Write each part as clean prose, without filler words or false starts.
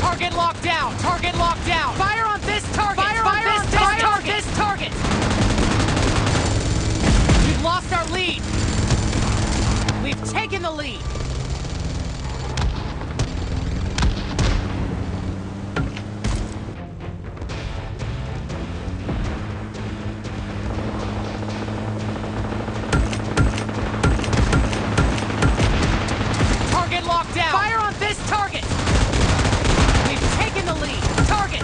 Target locked down! Target locked down! Fire on this target! Fire on this target! Fire on this target! We've lost our lead! We've taken the lead! Target locked down! Fire on this target! We've taken the lead!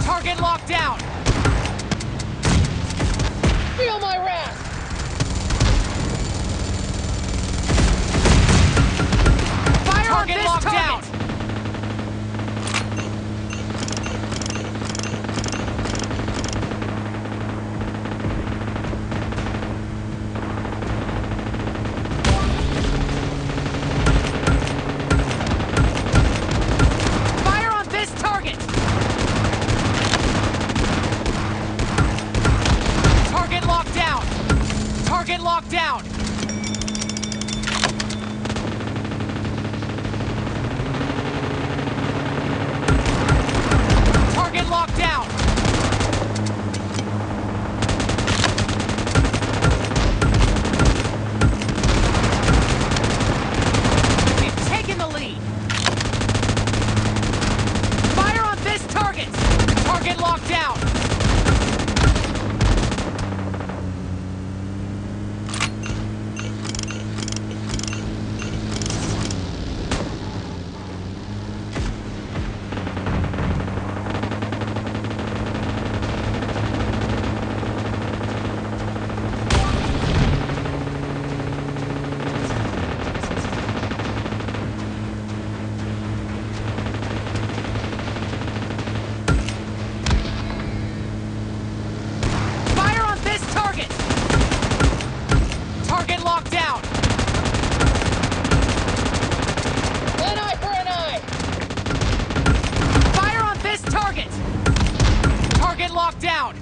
Target locked down! Feel my wrath! Fire target on this locked target! Down! Fire on this target! Target locked down! Target locked down! Target locked down! We've taken the lead! Fire on this target! Target locked down! Fire on this target! Target locked down! An eye for an eye! Fire on this target! Target locked down!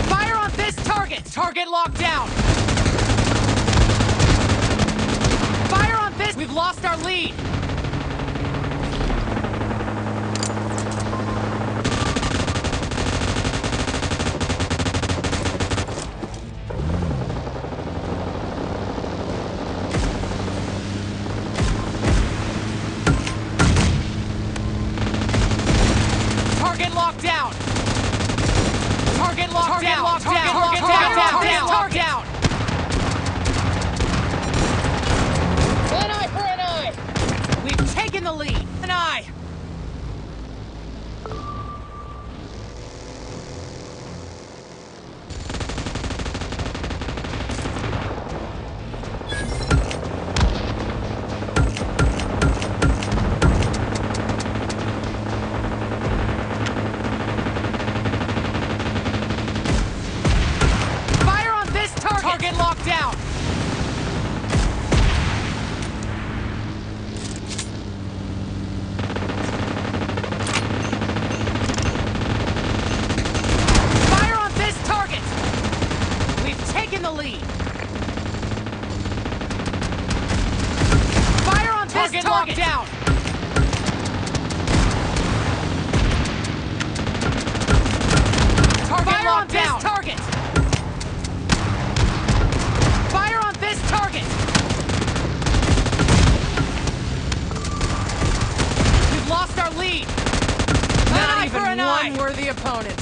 Fire on this target! Target locked down! Fire on this! We've lost our lead! Target locked down! Target locked down! Target locked down! Target down! An eye for an eye! We've taken the lead! An eye! Fire on this target! Target locked down! Fire on this target! We've taken the lead! Fire on this target! Locked down! Target locked down! Target! Fire on this target! We've lost our lead! Not even one worthy opponent!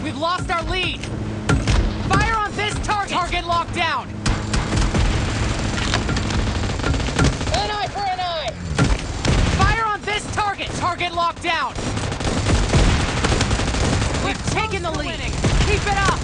We've lost our lead! Fire on this target! Target locked down! An eye for an eye! Fire on this target! Target locked down! We've taken the lead! Keep it up!